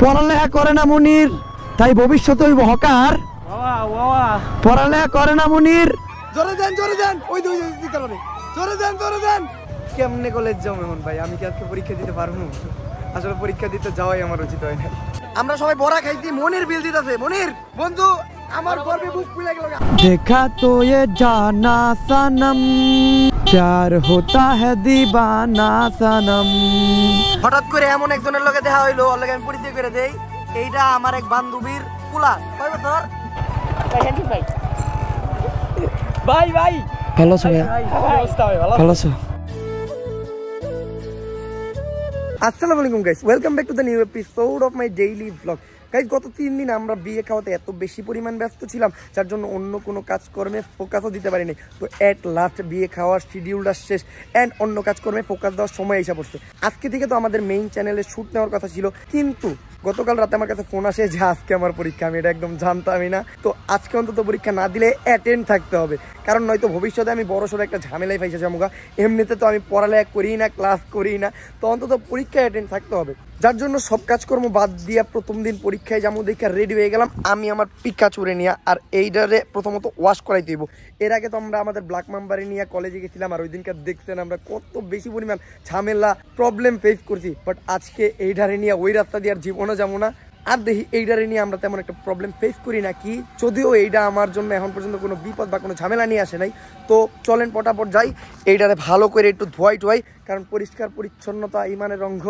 পড়ালেখা করে না মনির, তাই ভবিষ্যতে হইব হকার। পড়ালেখা করে না মনির, জোরে দেন ওই জোরে দেন। কেমনে কলেজ যাও মেমন ভাই? আমি কি আজকে পরীক্ষা দিতে পারবো? আসলে পরীক্ষা দিতে যাওয়াই আমার উচিত হয় না। আমরা সবাই বড়া খাইছি, মনির বিল দিতেছে। মনির বন্ধু, আমার গর্বে বুক ফুলে গেল। देखा तो ये जाना सनम, प्यार होता है दीवाना सनम। হঠাৎ করে এমন একজনের লগে দেখা হইলো, ওর লগে আমি পরিচয় করে দেই। এইটা আমার এক বান্ধবীর পোলা। কয় বছর? ভাই ভালো আছো ভাই? ভালো আছো? আসসালামু আলাইকুম guys, welcome back to the new episode of my daily blog. Guys, গত 3 দিন আমরা বিয়ে খাওয়াতে এত বেশি পরিমাণ ব্যস্ত ছিলাম, যার জন্য অন্য কোনো কাজকর্মে ফোকাসও দিতে পারিনি। তো এট লাস্ট বিয়ে খাওয়ার শিডিউলটা শেষ অ্যান্ড অন্য কাজকর্মে ফোকাস দেওয়ার সময় এসে পড়ছে। আজকে থেকে তো আমাদের মেইন চ্যানেলে শ্যুট নেওয়ার কথা ছিল, কিন্তু গতকাল রাতে আমার কাছে ফোন আসে যে আজকে আমার পরীক্ষা। আমি এটা একদম জানতামই না। তো আজকে অন্তত পরীক্ষা না দিলে অ্যাটেন্ড থাকতে হবে, কারণ নয়তো ভবিষ্যতে আমি বড়সড় একটা ঝামেলায় ফাইসা যাবো। এমনিতে তো আমি পড়ালেখা করি না, ক্লাস করি না, তো অন্তত পরীক্ষায় অ্যাটেন্ড থাকতে হবে। যার জন্য সব কাজকর্ম বাদ দিয়ে প্রথম দিন পরীক্ষায় যাবো দেখে রেডি হয়ে গেলাম আমি আমার পিকাচুরে নিয়ে। আর এইটারে প্রথমত ওয়াশ করাই দিব। এর আগে তো আমরা আমাদের ব্ল্যাক মাম্বারে নিয়ে কলেজে গেছিলাম, আর ওই দিনকার দেখছেন আমরা কত বেশি পরিমাণ ঝামেলা প্রবলেম ফেস করছি। বাট আজকে এইটারে নিয়ে ওই রাস্তা দিয়ে আর জীবনও যাবো না। আর দেখি এইটারে নিয়ে আমরা তেমন একটা প্রবলেম ফেস করি নাকি, যদিও এইটা আমার জন্য এখন পর্যন্ত কোনো বিপদ বা কোনো ঝামেলা নিয়ে আসে নাই। তো চলেন পটাপট যাই, এইটারে ভালো করে একটু ধোয়াই, কারণ পরিষ্কার পরিচ্ছন্নতা ইমানের অঙ্গ।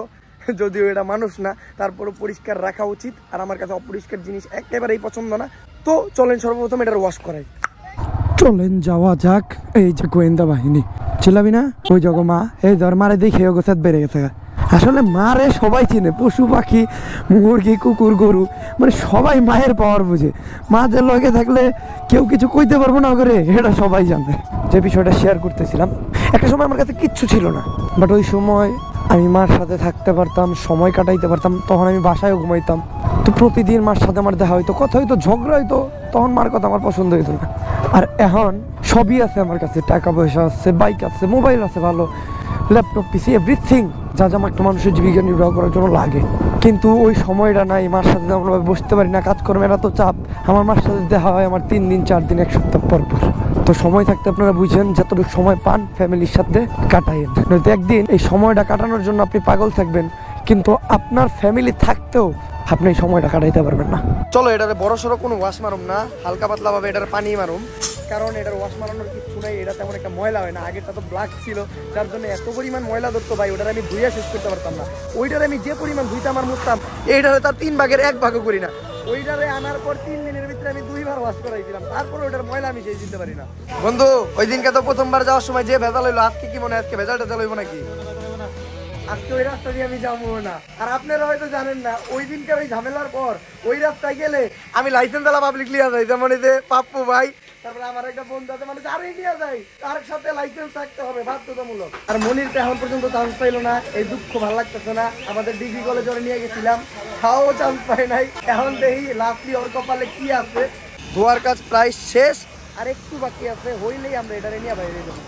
যদিও এটা মানুষ না, তারপরও পরিষ্কার রাখা উচিত। আর আমার কাছে অপরিষ্কার জিনিস একেবারেই পছন্দ না। তো চলেন সর্বপ্রথম এটার ওয়াশ করাই। চলেন যাওয়া যাক। এই যে গোয়েন্দা বাহিনী ছিলাবি না, ওই জগো মা, এই ধর মারে দেখে গোসাত বেড়ে গেছে। আসলে মারে সবাই চিনে, পশু পাখি, মুরগি, কুকুর, গরু, মানে সবাই মায়ের পাওয়ার বুঝে। মা যে লগে থাকলে কেউ কিছু কইতে পারবো না করে, এটা সবাই জানে। যে বিষয়টা শেয়ার করতেছিলাম, একটা সময় আমার কাছে কিচ্ছু ছিল না, বাট ওই সময় আমি মার সাথে থাকতে পারতাম, সময় কাটাইতে পারতাম। তখন আমি বাসায়ও ঘুমাইতাম। তো প্রতিদিন মার সাথে আমার দেখা হইতো, কথা হইতো, ঝগড়া হইতো। তখন মার কথা আমার পছন্দ হইতো না। আর এখন সবই আছে আমার কাছে, টাকা পয়সা আছে, বাইক আছে, মোবাইল আছে, ভালো ল্যাপটপ, পিসি, এভরিথিং যা যা একটা মানুষের জীবিকা নির্বাহ করার জন্য লাগে। কিন্তু ওই সময়টা নাই, মার সাথে তেমনভাবে বসতে পারি না, কাজকর্মের এত চাপ। আমার মার সাথে দেখা হয় আমার 3 দিন 4 দিন 1 সপ্তাহ পর। তো সময় থাকতে আপনারা বুঝেন, যতটুকু সময় পান ফ্যামিলির সাথে কাটাইন, নয়তো একদিন এই সময়টা কাটানোর জন্য আপনি পাগল থাকবেন, কিন্তু আপনার ফ্যামিলি থাকতেও আপনি এই সময়টা কাটাইতে পারবেন না। চলো এটারে বড় সড়ো কোনো ওয়াশ মারুম না, হালকা পাতলা ভাবে এটার পানি মারুম, কারণ এটার ওয়াশ মারানোর কিছু নাই। এটা তেমন একটা ময়লা হয় না, আগেরটা তো ব্ল্যাক ছিল, যার জন্য এত পরিমাণ ময়লা ধরতো ভাই, ওটার আমি ধুইয়া শেষ করতে পারতাম না। ওইটারে আমি যে পরিমাণ ধুইতাম আর মুছতাম, এইটারে তার 3 ভাগের 1 ভাগও করি না। ওইটারে আনার পর 3 দিনের ভিতরে আমি 2 বার ওয়াশ করাইছিলাম, তারপরে ওটার ময়লা আমি সেই দিতে পারি না। বন্ধু, ওই দিনকে তো প্রথমবার যাওয়ার সময় যে ভেজাল হইলো, আজকে কি মনে হয় আজকে ভেজালটা চালু হইব নাকি? আজকে ওই রাস্তা দিয়ে আমি যাবো না। আর আপনারা হয়তো জানেন না, ওই দিনকার ওই ঝামেলার পর ওই রাস্তায় গেলে আমি লাইসেন্স আলা পাবলিক লিয়া যাই, যেমন এই যে পাপ্পু ভাই, তারপরে আমার একটা বন্ধু আছে, মানে যারে নিয়ে যাই তার সাথে লাইসেন্স থাকতে হবে বাধ্যতামূলক। আর মনিরটা এখন পর্যন্ত চান্স পাইলো না, এই দুঃখ ভালো লাগতেছে না। আমাদের ডিগ্রি কলেজে নিয়ে গেছিলাম, খাওয়াও চান্স পাই নাই। এখন দেখি লাস্টলি ওর কপালে কি আছে। ধোয়ার কাজ প্রায় শেষ, আর একটু বাকি আছে, হইলেই আমরা এটারে নিয়ে বাইরে যাবো।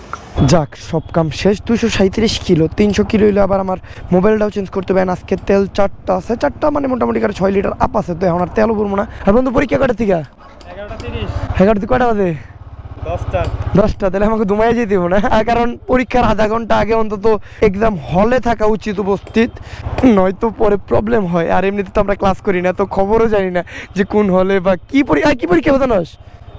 যাক, সব কাম শেষ। 237 কিলো, 300 কিলো হইলে আবার আমার মোবাইলটাও চেঞ্জ করতে হবে। আজকে তেল 4টা আছে, 4টা মানে মোটামুটি 6 লিটার আপ আছে। তো এখন আর তেলও ভরবো না। আর বন্ধু পরীক্ষা কটা থেকে? 11:30। 11 কটা বাজে? 10টা। তাহলে আমাকে ঘুমাই যেতে দিব না, কারণ পরীক্ষার আধা ঘন্টা আগে অন্তত এক্সাম হলে থাকা উচিত উপস্থিত, নয়তো পরে প্রবলেম হয়। আর এমনিতে তো আমরা ক্লাস করি না, তো খবরও জানি না যে কোন হলে বা কি পরীক্ষা বোঝানোস।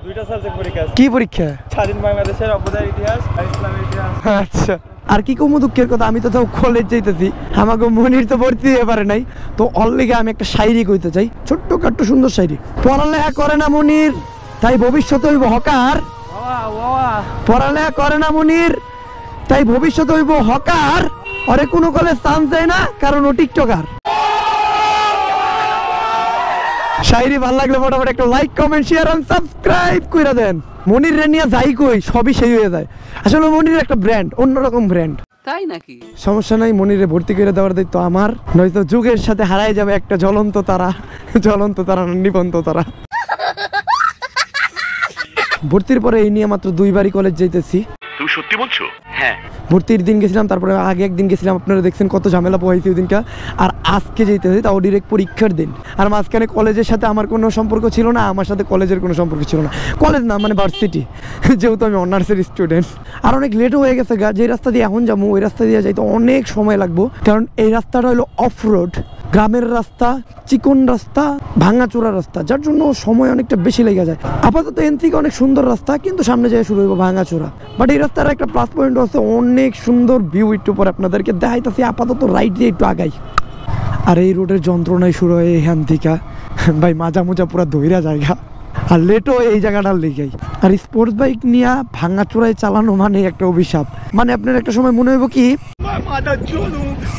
2টা সাবজেক্ট পরীক্ষা। কি পরীক্ষা? স্বাধীন বাংলাদেশের অভ্যুদয়ের ইতিহাস আর ইসলামের ইতিহাস। আচ্ছা, আর কি কম দুঃখের কথা, আমি তো তাও কলেজ যাইতেছি, আমাকে মনির তো ভর্তি হয়ে পারে নাই। তো অল্লিগে আমি একটা শায়রি কইতে চাই, ছোট্ট কাট্ট সুন্দর শায়রি। পড়ালেখা করে না মনির, তাই ভবিষ্যতে হইব হকার। পড়ালেখা করে না মনির, তাই ভবিষ্যতে হইব হকার। আরে কোনো কলেজ চান্স দেয় না, কারণ ও টিকটকার। শায়রি ভালো লাগলে মোটামুটি একটা লাইক, কমেন্ট, শেয়ার আর সাবস্ক্রাইব করে দেন। মনির রে নিয়ে যাই কই সবই সেই হয়ে যায়। আসলে মনির একটা ব্র্যান্ড, অন্যরকম ব্র্যান্ড, তাই নাকি? সমস্যা নাই, মনিরে ভর্তি করে দেওয়ার দায়িত্ব আমার, নয়তো যুগের সাথে হারাই যাবে একটা জ্বলন্ত তারা। জ্বলন্ত তারা না, নিবন্ত তারা। ভর্তির পরে এই নিয়ে মাত্র 2 বারই কলেজ যাইতেছি। সত্যি বলছো? হ্যাঁ। ভর্তির দিন গেছিলাম, তারপরে আগে একদিন গেছিলাম, আপনারা দেখছেন কত ঝামেলা পোহাইছি ওই দিনটা। আর আজকে যেতেছি তাও ডিরেক্ট পরীক্ষার দিন। আর মাঝখানে কলেজের সাথে আমার কোনো সম্পর্ক ছিল না, আমার সাথে কলেজের কোনো সম্পর্ক ছিল না। কলেজ না মানে ভার্সিটি, যেহেতু আমি অনার্সের স্টুডেন্ট। আর অনেক লেটও হয়ে গেছে গা, যে রাস্তা দিয়ে এখন যাবো ওই রাস্তা দিয়ে যাইতে অনেক সময় লাগবো, কারণ এই রাস্তাটা হলো অফ রোড, গ্রামের রাস্তা, চিকন রাস্তা, ভাঙাচোরা রাস্তা, যার জন্য সময় অনেকটা বেশি লেগে যায়। আপাতত এন থেকে অনেক সুন্দর রাস্তা, কিন্তু সামনে যায় শুরু হইব ভাঙাচোরা। বাট এই রাস্তার একটা প্লাস পয়েন্ট আছে, অনেক সুন্দর ভিউ। একটু পরে আপনাদেরকে দেখাইতেছি, আপাতত রাইট দিয়ে একটু আগাই। আর এই রোডের যন্ত্রণায় শুরু হয় এখান থেকে ভাই, মাজা মোজা পুরা ধইরা জায়গা। আর লেটও এই জায়গাটার লেগেই। আর স্পোর্টস বাইক নিয়ে ভাঙাচোরায় চালানো মানে একটা অভিশাপ। মানে আপনার একটা সময় মনে হইব কি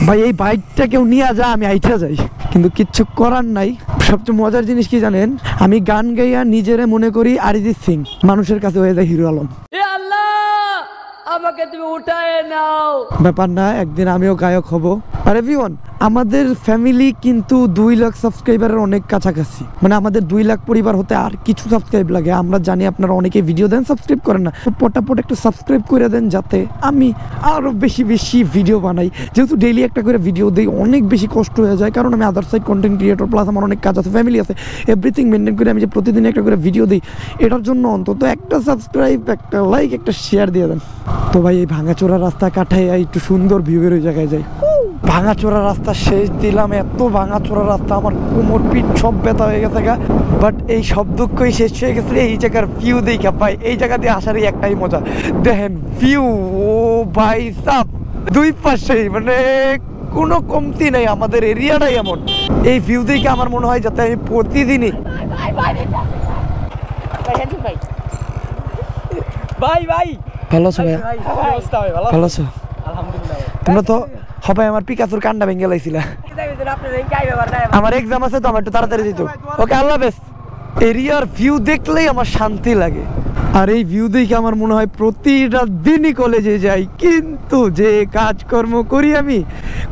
ভাই এই বাইকটা কেউ নিয়ে যা, আমি আইঠা যাই, কিন্তু কিচ্ছু করার নাই। সবচেয়ে মজার জিনিস কি জানেন, আমি গান গাইয়া নিজেরে মনে করি অরিজিৎ সিং, মানুষের কাছে হয়ে যায় হিরো আলম। আমাকে তুমি উঠায় নাও। ব্যাপার না, একদিন আমিও গায়ক হব। আর এভরিওয়ান, আমাদের ফ্যামিলি কিন্তু 2 লাখ সাবস্ক্রাইবারের অনেক কাছাকাছি। মানে আমাদের 2 লাখ পরিবার হতে আর কিছু সাবস্ক্রাইব লাগে। আমরা জানি আপনারা অনেকে ভিডিও দেন, সাবস্ক্রাইব করেন না, পটাপট একটু সাবস্ক্রাইব করে দেন, যাতে আমি আরো বেশি বেশি ভিডিও বানাই। যেহেতু ডেইলি একটা করে ভিডিও দিই, অনেক বেশি কষ্ট হয়ে যায়, কারণ আমি other side content creator, plus আমার অনেক কাজ আছে, ফ্যামিলি আছে, এভরিথিং মেনটেন করে আমি যে প্রতিদিন একটা করে ভিডিও দিই, এটার জন্য অন্তত একটা সাবস্ক্রাইব, একটা লাইক, একটা শেয়ার দিয়ে দেন। তো ভাই এই ভাঙাচোরা রাস্তা কাটায় একটু সুন্দর ভিউয়ের ওই জায়গায় যাই। ভাঙাচোরা রাস্তা শেষ দিলাম, এত ভাঙাচোরা রাস্তা, আমার কোমর পিঠ সব ব্যথা হয়ে গেছে গা। বাট এই সব দুঃখই শেষ হয়ে গেছে এই জায়গার ভিউ দেখা। ভাই এই জায়গা দিয়ে আসারই একটাই মজা, দেখেন ভিউ, ও ভাই সাব, দুই পাশেই মানে কোনো কমতি নেই, আমাদের এরিয়াটাই এমন। এই ভিউ দেখে আমার মনে হয় যাতে আমি প্রতিদিনই ভালো আছো ভাইয়া? ভালো আছো? তোমরা তো সবাই আমার পিকাচুর কান্ডা ভেঙে লাইছিলা। আমার এক্সাম আছে তো, আমার একটু তাড়াতাড়ি যেত। ওকে, আল্লাহ হাফেজ। এরিয়ার ভিউ দেখলেই আমার শান্তি লাগে। আর এই ভিউ দেখে আমার মনে হয় প্রতিটা দিনই কলেজে যাই, কিন্তু যে কাজকর্ম করি আমি,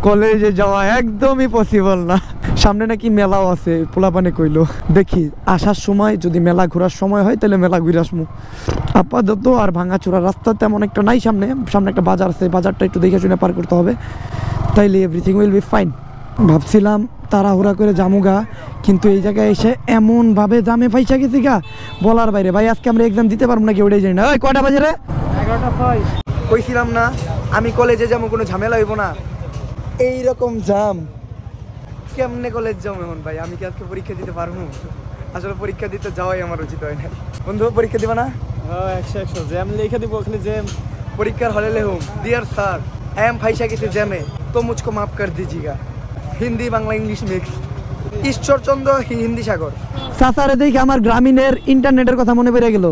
কলেজে যাওয়া একদমই পসিবল না। সামনে নাকি মেলাও আছে, পোলাপানে কইলো, দেখি আসার সময় যদি মেলা ঘোরার সময় হয় তাহলে মেলা ঘুরে আসবো। আপাতত আর ভাঙাচোরা রাস্তা তেমন একটা নাই, সামনে সামনে একটা বাজার আছে, বাজারটা একটু দেখে শুনে পার করতে হবে, তাইলে এভরিথিং উইল বি ফাইন। ভাবছিলাম তাড়াহুড়া করে জামুগা, কিন্তু এই জায়গায় এসে এমন ভাবে জামে ফাইসা গেছি গা, বলার বাইরে। ভাই আজকে আমরা এক্সাম দিতে পারবো নাকি ওটাই জানি না। ওই কয়টা বাজে রে? 11:05। কইছিলাম না আমি কলেজে যাবো, কোনো ঝামেলা হইব না। এইরকম জাম কেমনে কলেজ যাবো এখন ভাই? আমি কি আজকে পরীক্ষা দিতে পারবো? আসলে পরীক্ষা দিতে যাওয়াই আমার উচিত হয় না। বন্ধু পরীক্ষা দিবা না? 100 জ্যাম লিখে দিব, খালি জ্যাম। পরীক্ষার হলে লেখুম, ডিয়ার স্যার आई एम ফাইসা গেছি জ্যামে, তো মুঝকো মাফ कर दीजिएगा। Hindi Bangla English mix. ঈশ্বরচন্দ্র হিন্দি সাগর। সাসারে দেখি আমার গ্রামীণের ইন্টারনেটের কথা মনে পড়ে গেল।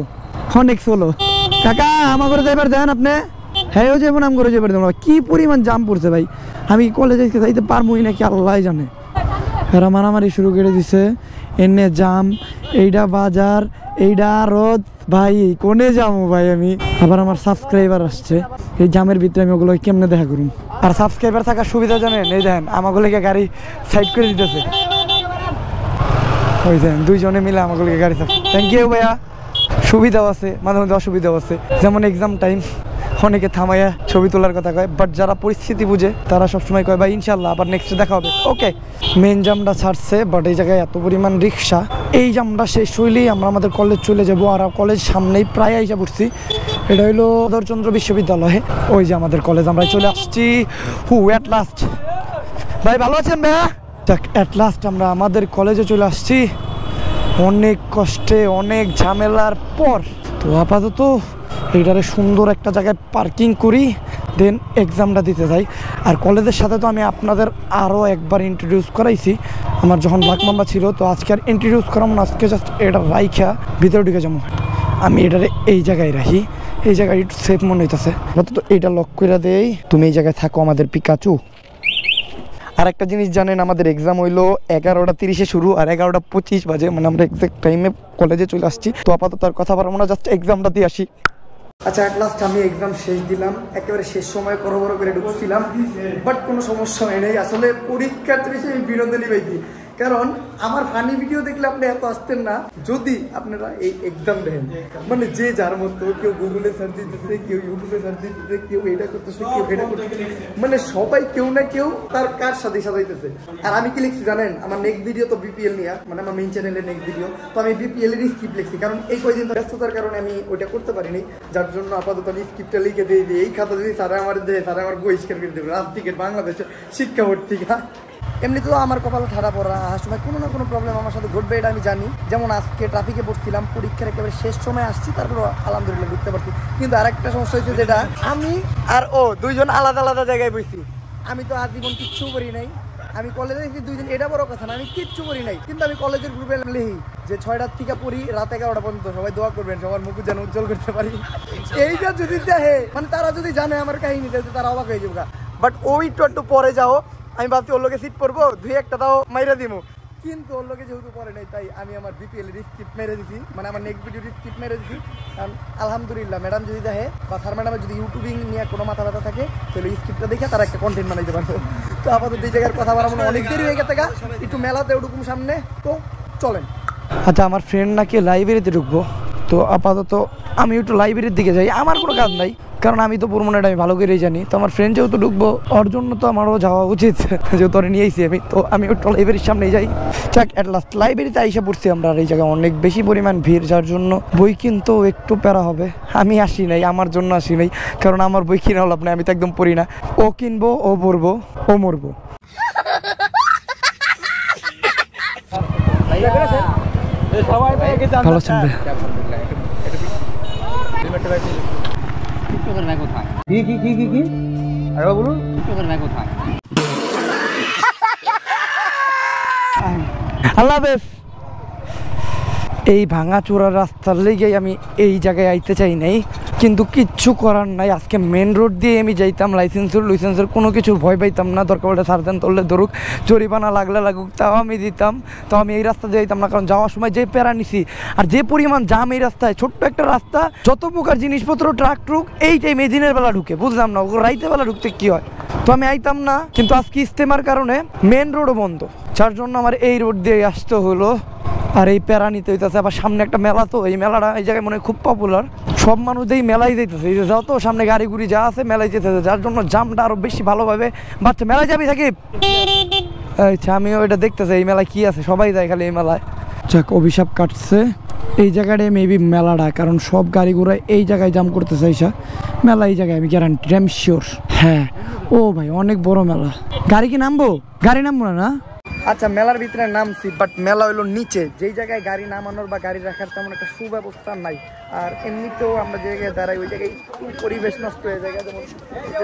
অনেক সোলো কাকা, আমার করে যাইবার দেন আপনি? হ্যাঁ ও যাবো, নাম করে যাইবার দেন। কি পরিমাণ জাম পড়ছে ভাই, আমি কলেজে যাইতে পারবোই নাকি আল্লাহ জানে। এরা মারামারি শুরু করে দিছে, এনে জাম, এইটা বাজার, এইটা রোদ। ভাই কোনে যাবো ভাই আমি? আবার আমার সাবস্ক্রাইবার আসছে, এই জামের ভিতরে আমি ওগুলো কেমনে দেখা করুন? আর সাবস্ক্রাইবার থাকার সুবিধা জানেন, এই দেন আমাগুলোকে গাড়ি সাইড করে দিতেছে। ওই দেন দুইজনে মিলে আমাগুলোকে গাড়ি সাইড। থ্যাংক ইউ ভাইয়া। সুবিধাও আছে, মাঝে মধ্যে অসুবিধাও আছে। যেমন এক্সাম টাইম অনেকে থামাইয়া ছবি তোলার কথা কয়, বাট যারা পরিস্থিতি বুঝে তারা সবসময় কয় ভাই ইনশাল্লাহ আবার নেক্সটে দেখা হবে। ওকে, মেন জামটা ছাড়ছে, বাট এই জায়গায় এত পরিমাণ রিক্সা, এই জামটা শেষ হইলেই আমরা আমাদের কলেজ চলে যাব। আর কলেজ সামনেই প্রায় আইসা পড়ছি। এটা হইলো ধরচন্দ্র বিশ্ববিদ্যালয়, ওই যে আমাদের কলেজ। আমরা চলে আসছি অ্যাট লাস্ট। ভাই ভালো আছেন ভাইয়া? যাক, অ্যাট লাস্ট আমরা আমাদের কলেজে চলে আসছি, অনেক কষ্টে, অনেক ঝামেলার পর। তো আপাতত এইটারে সুন্দর একটা জায়গায় পার্কিং করি, দেন এক্সামটা দিতে যাই। আর কলেজের সাথে তো আমি আপনাদের আরও একবার ইন্ট্রোডিউস করাইছি আমার যখন ব্ল্যাক মাম্বা ছিল। তো আজকে আর ইন্ট্রোডিউস করাবো না, আজকে জাস্ট এটা রাইখা ভিতরে ঢুকে যাবো। আমি এটারে এই জায়গায় রাখি, এই জায়গায় একটু সেফ মনে হইতেছে। তো এইটা লক করে দেই, তুমি এই জায়গায় থাকো আমাদের পিকাচু। আর একটা জিনিস জানেন, আমাদের এক্সাম হইলো 11:30 শুরু, আর 11:25 বাজে, মানে আমরা এক্সাক্ট টাইমে কলেজে চলে আসছি। তো আপাতত আর কথা বলবো না, জাস্ট এক্সামটা দিয়ে আসি। আচ্ছা, অ্যাট লাস্ট আমি এক্সাম শেষ দিলাম, একেবারে শেষ সময় বড় করে ঢুকছিলাম, বাট কোনো সমস্যা হয় নাই। আসলে পরীক্ষার বেশি আমি বিনোদনই পাইছি, কারণ আমার ফানি ভিডিও দেখলে আপনি এত আসতেন না যদি আপনারা এই এক্সাম দেন। মানে যে যার মতো, কেউ গুগলে সার্চ দিতেছে, কেউ ইউটিউবে সার্চ দিতেছে, কেউ এটা করতেছে, কেউ এটা করতেছে, মানে সবাই কেউ না কেউ তার কার সাথে সাজাইতেছে। আর আমি কি লিখছি জানেন? আমার নেক্সট ভিডিও তো বিপিএল নিয়ে, মানে আমার মেইন চ্যানেলের নেক্সট ভিডিও, তো আমি বিপিএল এর স্ক্রিপ্ট লিখছি, কারণ এই কয়েকদিন ব্যস্ততার কারণে আমি ওইটা করতে পারিনি, যার জন্য আপাতত আমি স্ক্রিপ্টটা লিখে দিয়ে দিই। এই খাতা যদি তারা আমার দেয়, তারা আমার বহিষ্কার করে দেবে রাজনীতির বাংলাদেশের শিক্ষা বোর্ড থেকে। এমনিতে তো আমার কপাল ঠাড়া পড়া, আসার সময় কোনো না কোনো প্রবলেম আমার সাথে ঘটবে, এটা আমি জানি। যেমন আজকে ট্রাফিকে পড়ছিলাম, পরীক্ষার একেবারে শেষ সময় আসছি, তারপর আলহামদুলিল্লাহ ঢুকতে পারছি। কিন্তু আরেকটা সমস্যা হয়েছে, যেটা আমি আর ও দুইজন আলাদা আলাদা জায়গায় বসছি। আমি তো আজীবন কিচ্ছু করি নাই, আমি কলেজে গেছি 2 দিন, এটা বড় কথা না, আমি কিচ্ছু করি নাই। কিন্তু আমি কলেজের গ্রুপে লিখি যে 6টার থেকে পড়ি, রাত 11টা পর্যন্ত, সবাই দোয়া করবেন সবার মুখ যেন উজ্জ্বল করতে পারি। এইটা যদি দেখে, মানে তারা যদি জানে আমার কাহিনী, তারা অবাক হয়ে যাবে। বাট ওই একটু পরে যাও, আমি ভাবছি ওর লোকে সিট পড়বো, 2-1টা তাও মাইরা দিব, কিন্তু ওর লোকে যেহেতু পরে নাই, তাই আমি আমার বিপিএল এর স্ক্রিপ্ট মেরে দিছি, মানে আমার নেক্সট ভিডিওর স্ক্রিপ্ট মেরে দিছি। কারণ আলহামদুলিল্লাহ ম্যাডাম যদি দেখে, বা স্যার ম্যাডামের যদি ইউটিউবিং নিয়ে কোনো মাথা ব্যথা থাকে, তাহলে স্ক্রিপ্টটা দেখে তারা একটা কন্টেন্ট বানাইতে পারবো। তো আপাতত এই জায়গার কথা বাড়াবো না, অনেক দেরি হয়ে গেছে, একটু মেলাতে উঠুকুম সামনে, তো চলেন। আচ্ছা, আমার ফ্রেন্ড নাকি লাইব্রেরিতে ঢুকবো, তো আপাতত আমি একটু লাইব্রেরির দিকে যাই। আমার কোনো কাজ নাই, কারণ আমি তো পুরোনোটা আমি ভালো করেই জানি। তো আমার ফ্রেন্ড যেহেতু ঢুকবো, ওর জন্য তো আমারও যাওয়া উচিত, যেহেতু ওরে নিয়েছি আমি। তো আমি একটু লাইব্রেরির সামনে যাই। চাক অ্যাট লাস্ট লাইব্রেরিতে আইসা পড়ছি আমরা। আর এই জায়গায় অনেক বেশি পরিমাণ ভিড়, যার জন্য বই কিনতেও একটু প্যারা হবে। আমি আসি নাই, আমার জন্য আসি নাই, কারণ আমার বই কিনা লাভ নাই, আমি তো একদম পড়ি না। ও কিনবো, ও পড়বো, ও মরবো। ভালো শুনবে। আল্লাহ হাফেজ। এই ভাঙাচোরা রাস্তার লেগেই আমি এই জায়গায় আইতে চাই নাই, কিন্তু কিচ্ছু করার নাই। আজকে মেন রোড দিয়ে আমি যাইতাম, লাইসেন্সের কোনো কিছুর ভয় পাইতাম না। দরকার হলে সারদেন তললে ধরুক, জরিমানা লাগলে লাগুক, তাও আমি দিতাম। তো আমি এই রাস্তা দিয়ে যাইতাম না, কারণ যাওয়ার সময় যে প্যারা নিছি আর যে পরিমাণ জাম এই রাস্তায়। ছোট্ট একটা রাস্তা, যত প্রকার জিনিসপত্র, ট্রাক ট্রুক এই টাইমে দিনের বেলা ঢুকে, বুঝলাম না ও রাইতে বেলা ঢুকতে কি হয়। তো আমি আইতাম না, কিন্তু আজকে ইস্তেমার কারণে মেন রোডও বন্ধ, যার জন্য আমার এই রোড দিয়ে আসতে হলো। আর এই প্যারা নিতে হইতেছে। আবার সামনে একটা মেলা, তো এই মেলাটা এই জায়গায় মনে হয় খুব পপুলার, সব মানুষ এই মেলায় যেতেছে। এই যে যাও তো সামনে গাড়ি গুড়ি যা আছে মেলায় যেতেছে, যার জন্য জামটা আরো বেশি ভালোভাবে বাচ্চা। মেলায় যাবি সাকিব? আচ্ছা, আমিও এটা দেখতেছি এই মেলায় কি আছে, সবাই যায় খালি এই মেলায়। যাক, অভিশাপ কাটছে এই জায়গাটায় মেবি মেলাটা, কারণ সব গাড়ি ঘোড়া এই জায়গায় জাম করতেছে। আইসা মেলা এই জায়গায়, আমি গ্যারান্টি, আই এম শিওর। হ্যাঁ, ও ভাই অনেক বড় মেলা। গাড়ি কি নামবো? গাড়ি নামবো না? আচ্ছা, মেলার ভিতরে নামছি, বাট মেলা হইলো নিচে, যেই জায়গায় গাড়ি নামানোর বা গাড়ি রাখার তেমন একটা সুব্যবস্থা নাই। আর এমনিতেও আমরা যে জায়গায় দাঁড়াই, ওই জায়গায় পরিবেশ নষ্ট হয়ে যায়, যেমন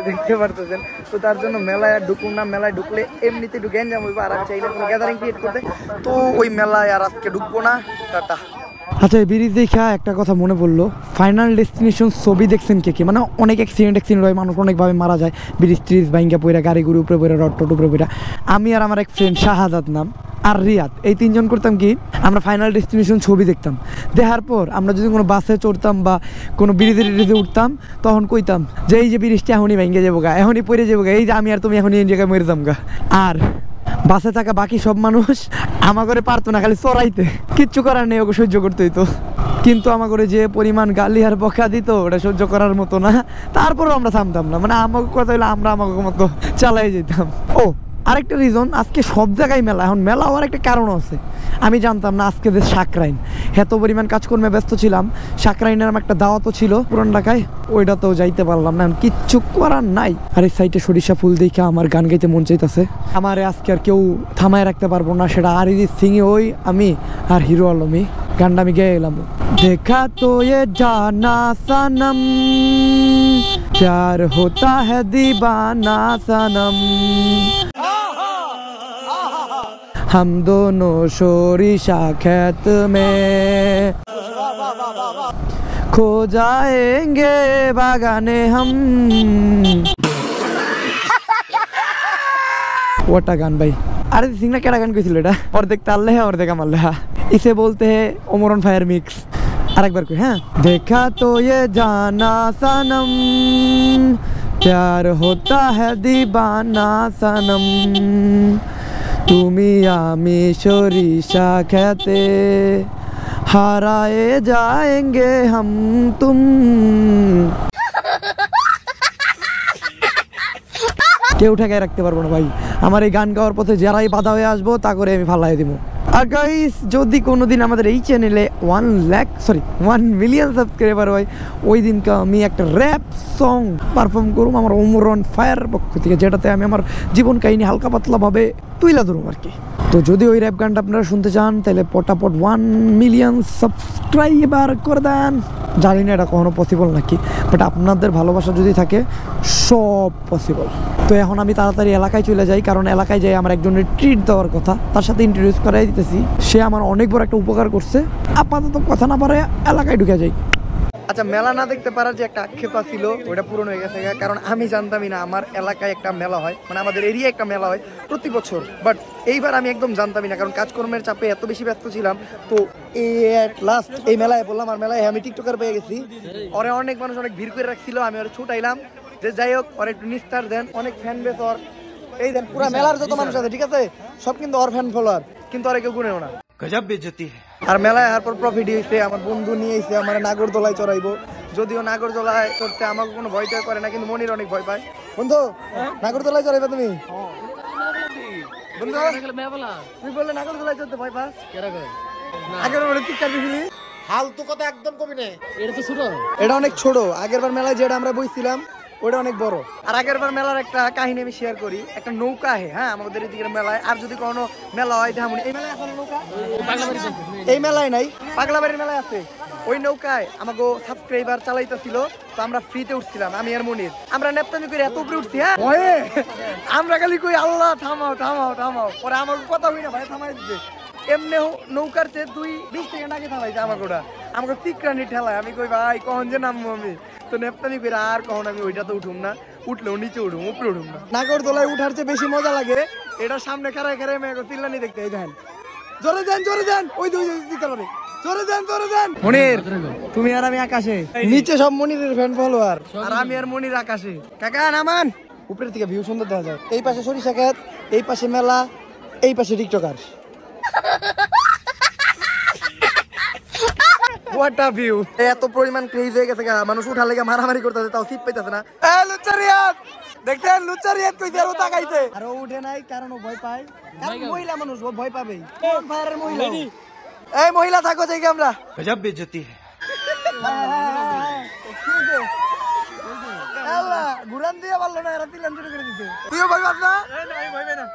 দেখতে পারতেছেন। তো তার জন্য মেলায় আর ঢুকুন না। মেলায় ঢুকলে এমনিতে একটু গ্যাঞ্জাম হইবো, আর আমি চাইলে কোনো গ্যাদারিং ক্রিয়েট করতে, তো ওই মেলায় আর আজকে ঢুকবো না। টাটা। আচ্ছা, এই ব্রিজ দেখা একটা কথা মনে পড়লো। ফাইনাল ডেস্টিনেশন ছবি দেখছেন কে? মানে অনেক অ্যাক্সিডেন্ট হয়, মানুষ অনেকভাবে মারা যায়, ব্রিজ ট্রিজ ভাঙ্গা পইরা, গাড়ি গুড়ি উপরে পইরা, রড টড উপরে পইরা। আমি আর আমার এক ফ্রেন্ড শাহাদাত নাম আর রিয়াদ, এই 3 জন করতাম কি, আমরা ফাইনাল ডেস্টিনেশন ছবি দেখতাম। দেখার পর আমরা যদি কোনো বাসে চড়তাম বা কোনো ব্রিজে টিজে উঠতাম, তখন কইতাম যে এই যে ব্রিজটা এখনই ভাঙ্গে যাবো গা, এখনই পড়ে যাবো গা, এই যে আমি আর তুমি এখনই এই জায়গায় মরে যাম গা। আর বাসে থাকা বাকি সব মানুষ আমা করে পারতো না, খালি চড়াইতে, কিচ্ছু করার নেই, ওকে সহ্য করতে হইতো। কিন্তু আমার করে যে পরিমাণ গালি আর বকা দিত, ওটা সহ্য করার মতো না। তারপরেও আমরা থামতাম না, মানে আমাকে কথা হইলে আমরা আমাকে মতো চালাই যেতাম। ও আরেকটা রিজন, আজকে সব জায়গায় মেলা। এখন মেলা হওয়ার একটা কারণ আছে, আমি জানতাম না আজকে যে সাকরাইন, এত পরিমাণ কাজকর্মে ব্যস্ত ছিলাম। সাকরাইনের একটা দাওয়াতও ছিল পুরান ঢাকায়, ওইটাতেও যাইতে পারলাম না, কিচ্ছু করার নাই। আর এই সাইডে সরিষা ফুল দেখে আমার গান গাইতে মন চাইতেছে। আমার আজকে আর কেউ থামায় রাখতে পারবো না, সেটা অরিজিৎ সিং ওই আমি আর হিরো আলমী। গানটা আমি গেয়ে এলাম। দেখা তো ये जाना सनम प्यार होता है दीवाना सनम हम दोनों शोरीशा खेत में खो जाएंगे बागाने हम। ওটা গান ভাই, আরে সিং না কেডা গান কইছিল এটা? অর্ধেক তাল লেহা অর্ধেক আমার লেহা, इसे बोलते हैं ओमरन फायर मिक्स। আরেকবার কই, হ্যাঁ। देखा तो ये जाना सनम प्यार होता है दीवाना सनम তুমি আমি সরিষা খেতে হারায়ে যাएंगे हम तुम। কেউ ঠেকায় রাখতে পারবো না ভাই। আমার এই গান গাওয়ার পথে যারাই বাধা হয়ে আসবো তা করে আমি ফালাই দিব। আর গাইস যদি কোনোদিন আমাদের এই চ্যানেলে 1 মিলিয়ন সাবস্ক্রাইবার হয় ওই দিনকে আমি একটা র্যাপ সং পারফর্ম করুম আমার ওমর অন ফায়ার পক্ষ থেকে, যেটাতে আমি আমার জীবন কাহিনী হালকা পাতলাভাবে তুইলা ধরুম আর কি। তো যদি ওই র্যাপ গানটা আপনারা শুনতে চান তাহলে পটাপট 1 মিলিয়ন সাবস্ক্রাইবার করে দেন। জানি না এটা কখনো পসিবল নাকি, বাট আপনাদের ভালোবাসা যদি থাকে সব পসিবল। তো এখন আমি তাড়াতাড়ি এলাকায় চলে যাই, কারণ এলাকায় যাই আমার একজনের ট্রিট দেওয়ার কথা, তার সাথে ইন্ট্রোডিউস করাই দিতেছি। সে আমার অনেক বড় একটা উপকার করছে। আপাতত কথা না পারে এলাকায় ঢুকে যাই। আচ্ছা, মেলা না দেখতে পারার যে একটা আক্ষেপা ছিল ওটা পূরণ হয়ে গেছে, কারণ আমি জানতামই না আমার এলাকায় একটা মেলা হয়, মানে আমাদের এরিয়ায় একটা মেলা হয় প্রতি বছর। বাট এইবার আমি একদম জানতামই না, কারণ কাজকর্মের চাপে এত বেশি ব্যস্ত ছিলাম। তো এট লাস্ট এই মেলায় বললাম, আর মেলায় আমি টিকটকার পেয়ে গেছি। ওরে অনেক মানুষ অনেক ভিড় করে রাখছিল, আমি ওরা ছুটাইলাম যে যাই হোক ওর একটু নিস্তার দেন। অনেক ফ্যান বেস ওর, এই দেন পুরো মেলার যত মানুষ আছে ঠিক আছে সব কিন্তু ওর ফ্যান ফলোয়ার, কিন্তু ওরা কেউ গুনেও না। গজব বেইজ্জতি। আর মেলায় আসার পর প্রফিট হয়েছে, আমার বন্ধু নিয়ে এসে আমার নাগরদোলায় চড়াইবো। যদিও নাগরদোলায় চড়তে আমাকে কোনো ভয় টয় করে না, কিন্তু মনির অনেক ভয় পায়। বন্ধু নাগরদোলায় চড়াইবে তুমি? বন্ধু তুই বললে নাগরদোলায় চড়তে ভয় পাস? আগের বার টিকার দিছিলি ফালতু কথা একদম কবি না। এটা তো ছোট, এটা অনেক ছোট। আগের বার মেলায় যেটা আমরা বইছিলাম ওটা অনেক বড়। আর আগের বার মেলার একটা কাহিনী আমি শেয়ার করি। একটা নৌকা আছে, হ্যাঁ, আমাদের এদিকের মেলায়। আর যদি কোনো মেলা হয় দেখামনি। এই মেলায় এখন নৌকা এই মেলায় নাই, পাগলাবাড়ির মেলায় আছে। ওই নৌকায় আমাকে সাবস্ক্রাইবার চালাইতেছিল, তো আমরা ফ্রিতে উঠছিলাম আমি আর মনির। আমরা নেপতামি করে এত উপরে উঠছি, হ্যাঁ আমরা খালি কই আল্লাহ থামাও থামাও থামাও। পরে আমার কথা হই না ভাই, থামাই দিচ্ছে। এমনি নৌকার চেয়ে 20 টাকা আগে থামাইছে আমাকে। ওটা আমাকে তিকরানি ঠেলায়। আমি কই ভাই কখন যে নামবো আমি, তো নেপতামি করে আর কখন আমি ওইটাতে উঠুম না। উঠলেও নিচে উঠুম, উপরে উঠুম না। নাগরদোলায় উঠার চেয়ে বেশি মজা লাগে এটা সামনে খারায় খারায় মেয়ে চিল্লানি দেখতে। এই দেখেন, জোরে দেন জোরে দেন, ওই দুই কারণে জোরে দেন জোরে দেন। মনির তুমি আর আমি আকাশে, নিচে সব মনিরের ফ্যান ফলোয়ার, আর আমি আর মনির আকাশে। কাকা নামান, উপরের থেকে ভিউ সুন্দর দেখা যায়। এই পাশে সরিষা ক্ষেত, এই পাশে মেলা, এই পাশে টিকটকার। What a view! এত পরিমাণ ক্রেজ হয়ে গেছে, মানুষ উঠার লেগে মারামারি করতেছে, তাও সিট পাইতেছে না। লুচারিয়াত দেখছেন, লুচারিয়াত কইতে আর তাকাইতে আর ও উঠে নাই, কারণ ও ভয় পায়। কারণ মহিলা মানুষ, ও ভয় পাবে। ফায়ারের মহিলা, এই মহিলা থাকো যাই আমরা। গজব বেইজ্জতি। আল্লাহ ঘুরান দিয়ে পারলো না, এরা তিলান শুরু করে দিতে। তুইও ভয় পাস না? আমি ভয় পাই না।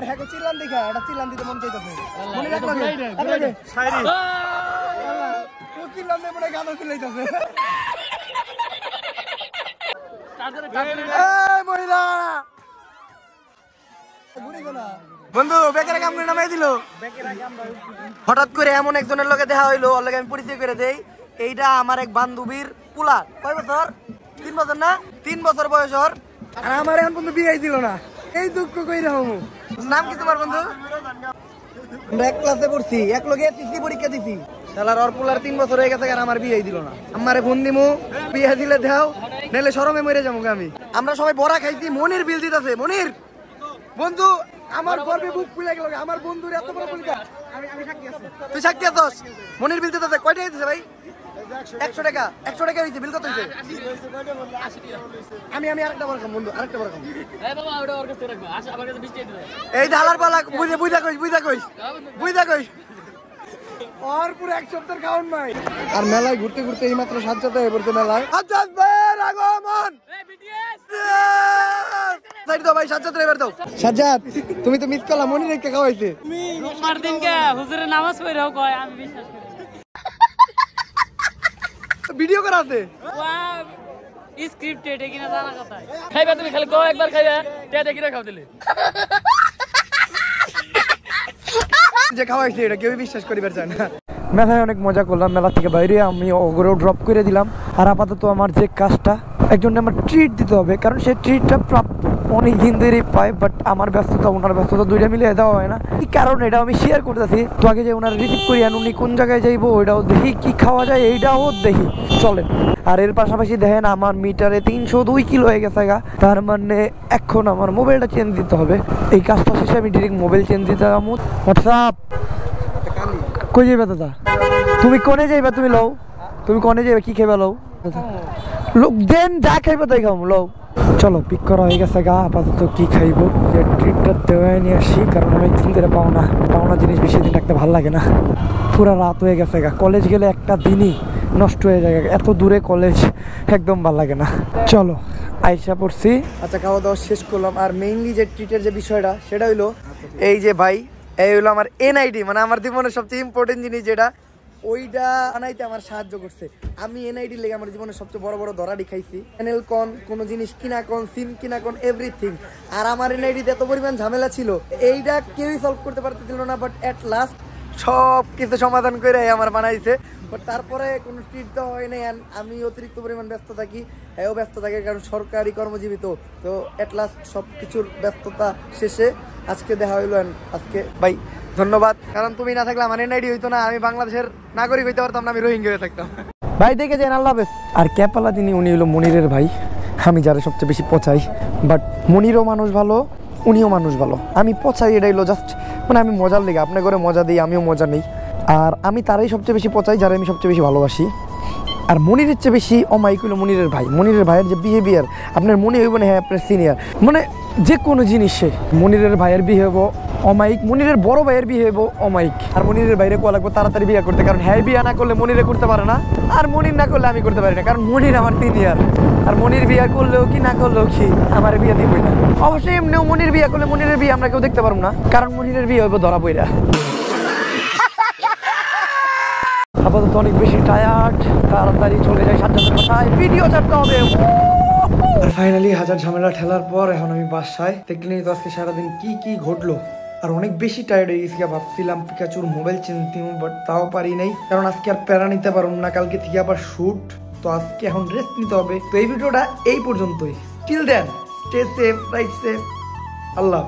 হ্যাঁ চিল্লান দেখা, এটা চিল্লান দিতে মন চাইতেছে। মনে রাখবে শায়রি ও চিল্লান দিয়ে পড়ে গান চিল্লাইতেছে। এই মহিলা বন্ধু বেকারে কাম করে নামাই দিল। হঠাৎ করে এমন একজনের লগে দেখা হইলো, ওর লগে আমি পরিচয় করে দেই। এইটা আমার এক বান্ধবীর পোলা। কয় বছর? 3 বছর না? 3 বছর বয়স ওর। আর আমার এখন বন্ধু বিয়ে দিল না, এই দুঃখ কই রাখবো। নাম কি তোমার বন্ধু? আমরা এক ক্লাসে পড়ছি, এক লগে এসএসসি পরীক্ষা দিছি। শালার ওর পোলার 3 বছর হয়ে গেছে, আর আমার বিয়ে দিল না। আমারে ফোন দিমু, বিয়ে দিলে দাও, নাহলে শরমে মরে যাবো আমি। আমরা সবাই বড়া খাইছি, মনির বিল দিতেছে। মনির বন্ধু আমার গর্বে বুক ফুলে গেল, আমার বন্ধুর এত বড় পরীক্ষা। আমি সাক্ষী আছি। তুই সাক্ষী আছিস? মনির বিল দিতেছে। কয় টাকা দিতেছে ভাই? 100 টাকা। 100 টাকা হইছে। বিল কত হইছে? আমি আরেকটা বড় খাম বন্ধু, আরেকটা বড় খাম। এই বাবা ওটা ওর কাছে রাখবা, আচ্ছা আমার কাছে 20 টাকা দিতে। এই ডালার পালা বুঝা কই আর পুরো এক সপ্তাহ খাওন নাই। আর মেলায় ঘুরতে ঘুরতে এই মাত্র সাজ্জাদ হয়ে পড়তে মেলায়। সাজ্জাদ ভাইয়ের আগমন। এই বিটিএস সাইড দাও ভাই, সাজ্জাদ এবার দাও। সাজ্জাদ তুমি তো মিস করলা, মনির রেখে খাওয়াইছে। তুমি রোববার দিনকে হুজুরের নামাজ পড়াও কয়, আমি বিশ্বাস করি। ভিডিও করাতে ওয়াও স্ক্রিপ্টেড এ কিনা জানা কথা। খাইবা তুমি খালি কও, একবার খাইবা তে দেখি না খাও দিলে। যে খাওয়াইছে এটা কেউ বিশ্বাস করিবার চায় না। মেলায় অনেক মজা করলাম। মেলা থেকে বাইরে আমি ওগুলো ড্রপ করে দিলাম। আর আপাতত আমার যে কাজটা, একজনকে আমার ট্রিট দিতে হবে, কারণ সেই ট্রিটটা প্রাপ্য অনেক দিন দেরি পায়, বাট আমার ব্যস্ততা ওনার ব্যস্ততা দুইটা মিলিয়ে দেওয়া হয় না। কি কারণ এটা আমি শেয়ার করতেছি। তো আগে যে ওনার রিসিভ করি আর উনি কোন জায়গায় যাইবো ওইটাও দেখি, কি খাওয়া যায় এইটাও দেখি, চলেন। আর এর পাশাপাশি দেখেন আমার মিটারে 302 কিলো হয়ে গেছে গা, তার মানে এখন আমার মোবাইলটা চেঞ্জ দিতে হবে। এই কাজটা শেষে আমি ডিরেক্ট মোবাইল চেঞ্জ দিতে যাবো। হোয়াটসঅ্যাপ কই যাইবা দাদা? তুমি কোনে যাইবা? তুমি লও, তুমি কোনে যাইবা? কি খাইবা লও? লোক দেন যা খাইবা তাই খাও লও। চলো পিক করা হয়ে গেছে গা, আপাতত কি খাইবো যে ট্রিটটা দেওয়াই নিয়ে আসি, কারণ অনেক দিন ধরে পাওনা জিনিস বেশি দিন রাখতে ভালো লাগে না। পুরা রাত হয়ে গেছে গা, কলেজ গেলে একটা দিনই নষ্ট হয়ে যায়, এত দূরে কলেজ একদম ভালো লাগে না। চলো আইসা পড়ছি। আচ্ছা খাওয়া দাওয়া শেষ করলাম, আর মেইনলি যে ট্রিটের যে বিষয়টা সেটা হইলো এই যে ভাই, এই হইলো আমার এনআইডি, মানে আমার জীবনের সবচেয়ে ইম্পর্টেন্ট জিনিস যেটা, ওইটা আনাইতে আমার সাহায্য করছে। আমি এনআইডি লেগে আমার জীবনের সবচেয়ে বড় বড় ধরাডি খাইছি, চ্যানেল কন, কোনো জিনিস কিনা কন, সিম কিনা কন, এভরিথিং। আর আমার এনআইডিতে এত পরিমাণ ঝামেলা ছিল, এইটা কেউই সলভ করতে পারতেছিল না, বাট এট লাস্ট সব কিছু সমাধান করে আমার বানাইছে। বাট তারপরে কোনো ট্রিট দেওয়া হয় নাই, আমি অতিরিক্ত পরিমাণ ব্যস্ত থাকি, হ্যাঁ ব্যস্ত থাকে, কারণ সরকারি কর্মজীবী তো এট লাস্ট সব কিছুর ব্যস্ততা শেষে আজকে দেখা হইলো। আজকে ভাই ধন্যবাদ, কারণ তুমি না থাকলে আমার এনআইডি হইতো না, আমি বাংলাদেশের নাগরিক হইতে পারতাম না, আমি রোহিঙ্গা হয়ে থাকতাম। ভাই দেখে যান, আল্লাহ হাফেজ। আর ক্যাপালা উনি হলো মনিরের ভাই, আমি যারা সবচেয়ে বেশি পচাই, বাট মনিরও মানুষ ভালো, উনিও মানুষ ভালো। আমি পচাই এটা হলো জাস্ট মানে আমি মজার লেগে, আপনার ঘরে মজা দিই, আমিও মজা নেই। আর আমি তারাই সবচেয়ে বেশি পচাই যারা আমি সবচেয়ে বেশি ভালোবাসি। আর মনিরের চেয়ে বেশি অমায়িক হলো মনিরের ভাই। মনিরের ভাইয়ের যে বিহেভিয়ার, আপনার মনে হইব না হ্যাঁ আপনার সিনিয়র, মানে যে কোনো জিনিসে মনিরের ভাইয়ের বিহেভ অমায়িক, মনিরের বড় ভাইয়ের বিহেভ অমায়িক। আর মনিরের বাইরে কোয়া লাগবে তাড়াতাড়ি বিয়ে করতে, কারণ হ্যাঁ বিয়ে না করলে মনিরে করতে পারে না, আর মনির না করলে আমি করতে পারি না, কারণ মনির আমার সিনিয়র। আর মনির বিয়ে করলেও কি না করলেও কি আমার বিয়ে দিবই না। অবশ্যই এমনিও মনির বিয়ে করলে মনিরের বিয়ে আমরা কেউ দেখতে পারবো না, কারণ মনিরের বিয়ে হইব ধরা বইরা। আপাতত অনেক বেশি টায়ার্ড, তাড়াতাড়ি চলে যাই সাজ্জাদের বাসায়, ভিডিও ছাড়তে হবে। আর ফাইনালি হাজার ঝামেলা ঠেলার পর এখন আমি বাসায়। দেখলেন তো আজকে সারাদিন কি কি ঘটলো, আর অনেক বেশি টায়ার্ড হয়ে গেছি। ভাবছিলাম পিকাচুর মোবাইল চেঞ্জ দিব, বাট তাও পারি নাই, কারণ আজকে আর প্যারা নিতে পারবো না, কালকে থেকে আবার শুট। তো আজকে এখন রেস্ট নিতে হবে। তো এই ভিডিওটা এই পর্যন্তই। Till then stay safe, right safe, আল্লাহ।